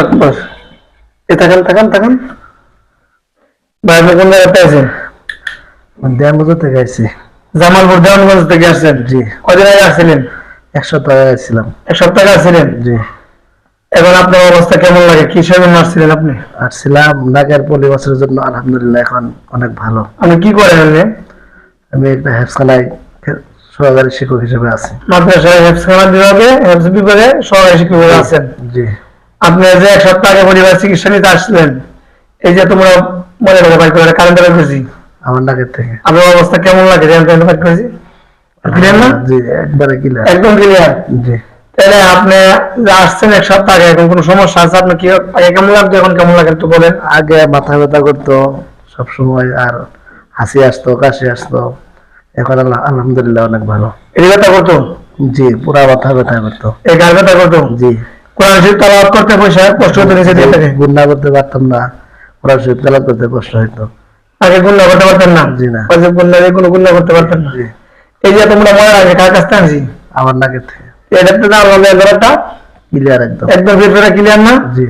আকবার। এ তাকান তাকান তাকান। ভাই আপনি কোন জায়গায় পেয়েছেন? দেয়ানগঞ্জ থেকে আসছি। জামালপুর দেওয়ানগঞ্জ থেকে আসছেন? জি। কদিন আগে আসছিলেন? 1 সপ্তাহ আগে আসছিলাম। 1 সপ্তাহ আগে আসছিলেন? জি। এখন আপনার অবস্থা কেমন লাগে? কি সেজন্য আসছিলেন আপনি? আসছিলাম নাকের পলি বছরের জন্য, আলহামদুলিল্লাহ এখন অনেক ভালো। আপনি কি করেন? আমি একটা হেফখানায় সহকারী শিক্ষক হিসেবে আছি। মাদ্রাসায় হেফখানা বিভাগে, হেফজ বিভাগে সহকারী শিক্ষক আছেন? জি। আপনি যে 1 সপ্তাহ আগে পরিবার চিকিৎসা নিতে আসছিলেন, এই যে তোমরা মনে করো বাইক করে কারেন্ট বের করেছি আমার নাকের থেকে। আপনার অবস্থা কেমন লাগে? বাইক করেছি ক্লিয়ার না? জি, একবারে ক্লিয়ার। একদম ক্লিয়ার। জি। তাহলে আপনি যে আসছেন 1 সপ্তাহ আগে, এখন কোনো সমস্যা আছে আপনার? কি আগে কেমন লাগতো, এখন কেমন লাগে একটু বলেন। আগে মাথা ব্যথা করতো সবসময়, আর হাসি আসতো, কাশি আসতো। এখন আলহামদুলিল্লাহ অনেক ভালো। এই ব্যথা করতো? জি, পুরা মাথা ব্যথা করতো। এই গাল ব্যথা করতো? জি। কোরআন শরীফ তেলাওয়াত করতে পয়সা কষ্ট হতো নিচে দিয়ে থাকে? গুন্না করতে পারতাম না, কোরআন শরীফ তেলাওয়াত করতে কষ্ট হইতো। আগে গুন্না করতে পারতেন না? জি না। গুন্না কোনো গুন্না করতে পারতেন না? জি। এই যে তোমরা মনে আগে কার কাছ থেকে আনছি? আমার নাকের থেকে। এটাতে না আমাদের ধরাটা ক্লিয়ার একদম। একদম ফিরফিরা ক্লিয়ার না? জি।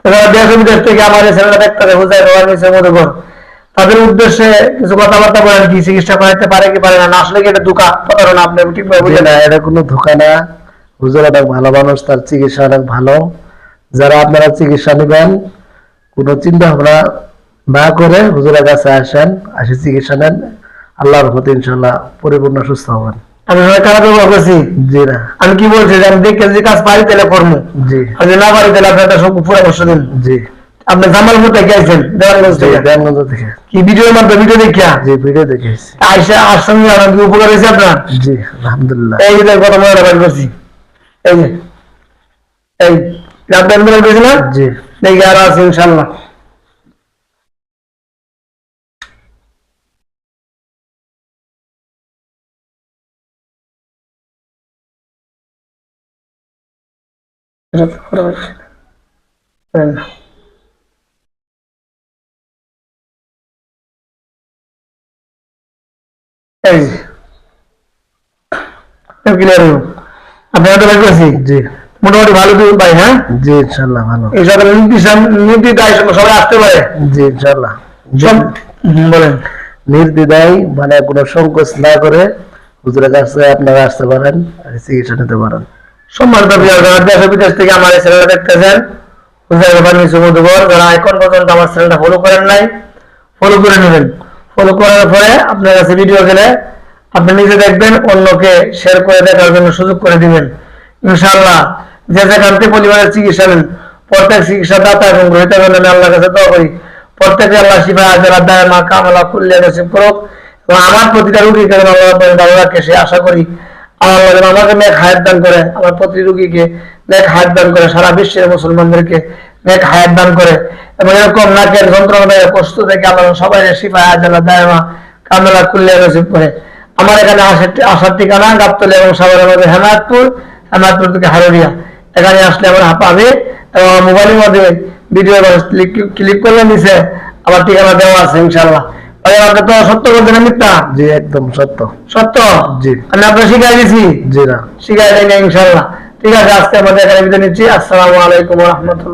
তারা দেশ বিদেশ থেকে আমার এই ছেলেটা দেখতে বোঝায় রোয়ার নিচে মতো কর, তাদের উদ্দেশ্যে কিছু কথাবার্তা বলেন, কি চিকিৎসা করাতে পারে কি পারে না? না আসলে কি এটা ধোঁকা, প্রতারণা? আপনি ঠিকভাবে বুঝেন না, এটা কোনো ধোঁকা না। হুজুর অনেক ভালো মানুষ, তার চিকিৎসা অনেক ভালো। যারা আপনারা চিকিৎসা নেবেন, কোনো চিন্তা ভাবনা না করে হুজুরের কাছে আসেন, আসে চিকিৎসা নেন, আল্লাহর রহমতে ইনশাআল্লাহ পরিপূর্ণ সুস্থ হবেন। আমি খারাপ ব্যবহার করছি? জি না। আমি কি বলছি যে আমি দেখে যে কাজ পারি তাহলে কর্ম, জি। আর যে না পারি তাহলে আপনার সব পরামর্শ দিন। জি। আপনি জামালপুর থেকে আইছেন? দেওয়ানগঞ্জ থেকে? দেওয়ানগঞ্জ থেকে। কি ভিডিওর মাধ্যমে ভিডিও দেখিয়া? জি, ভিডিও দেখে এসেছি। আইসা আসছেন, অনেক উপকার হয়েছে আপনার? জি আলহামদুলিল্লাহ। এই যে কথা মনে রাখার করছি, এই যে এই রাব্বান বলে গেছিলাম। জি। দেখি আরো আছে ইনশাল্লাহ। এই ক্লিয়ার হলো? আপনারা তো বের করেছি? জি। মোটামুটি ভালো দিন পাই? হ্যাঁ জি ইনশাআল্লাহ ভালো। এই সকালে নির্দিদায় সবাই আসতে পারে? জি ইনশাআল্লাহ। সব বলেন। নির্দ্বিধায়, মানে কোনো সংকোচ না করে হুজুরের কাছে আপনারা আসতে পারেন, আর চিকিৎসা নিতে পারেন। সম্মানিত দেশ বিদেশ থেকে আমার এই চ্যানেলটা দেখতেছেন, যারা এখন পর্যন্ত আমার চ্যানেলটা ফলো করেন নাই, ফলো করে নেবেন। ফলো করার পরে আপনার কাছে ভিডিও গেলে আপনি নিজে দেখবেন, অন্যকে শেয়ার করে দেখার জন্য সুযোগ করে দিবেন। ইনশাআল্লাহ যে যেখান থেকে পরিবারের চিকিৎসা নেন, প্রত্যেক চিকিৎসা দাতা এবং গ্রহীতা আমি আল্লাহর কাছে দোয়া করি প্রত্যেকে আল্লাহ শিফা আজরা দায়মা কামলা কুল্লিয়া নসিব করুক, এবং আমার প্রতিটা রোগীকে আল্লাহ ভালো রাখে সে আশা করি। আল্লাহ যেন আমাকে নেক হায়াত দান করে, আমার প্রতি রোগীকে নেক হায়াত দান করে, সারা বিশ্বের মুসলমানদেরকে নেক হায়াত দান করে, এবং এরকম নাকের যন্ত্রণা দেয় কষ্ট থেকে আল্লাহ সবাই শিফা আজরা দায়মা কামলা কুল্লিয়া নসিব করে। আমার এখানে আসার ঠিকানা গাবতলী এবং সাভারের মধ্যে হেমায়তপুর থেকে হারুরিয়া। এখানে আসলে আমার পাবে, এবং মোবাইলের মধ্যে ভিডিও ক্লিক করলে নিচে আমার ঠিকানা দেওয়া আছে ইনশাল্লাহ। আপনি তো সত্য বলছেন না মিথ্যা? জি একদম সত্য। সত্য? জি। আমি আপনার শিখাই দিছি? জি না। শিখাই দেয় না ইনশাল্লাহ। ঠিক আছে, আজকে আমাদের এখানে বিদায় নিচ্ছি। আসসালামু আলাইকুম ওয়া রাহমাতুল্লাহ।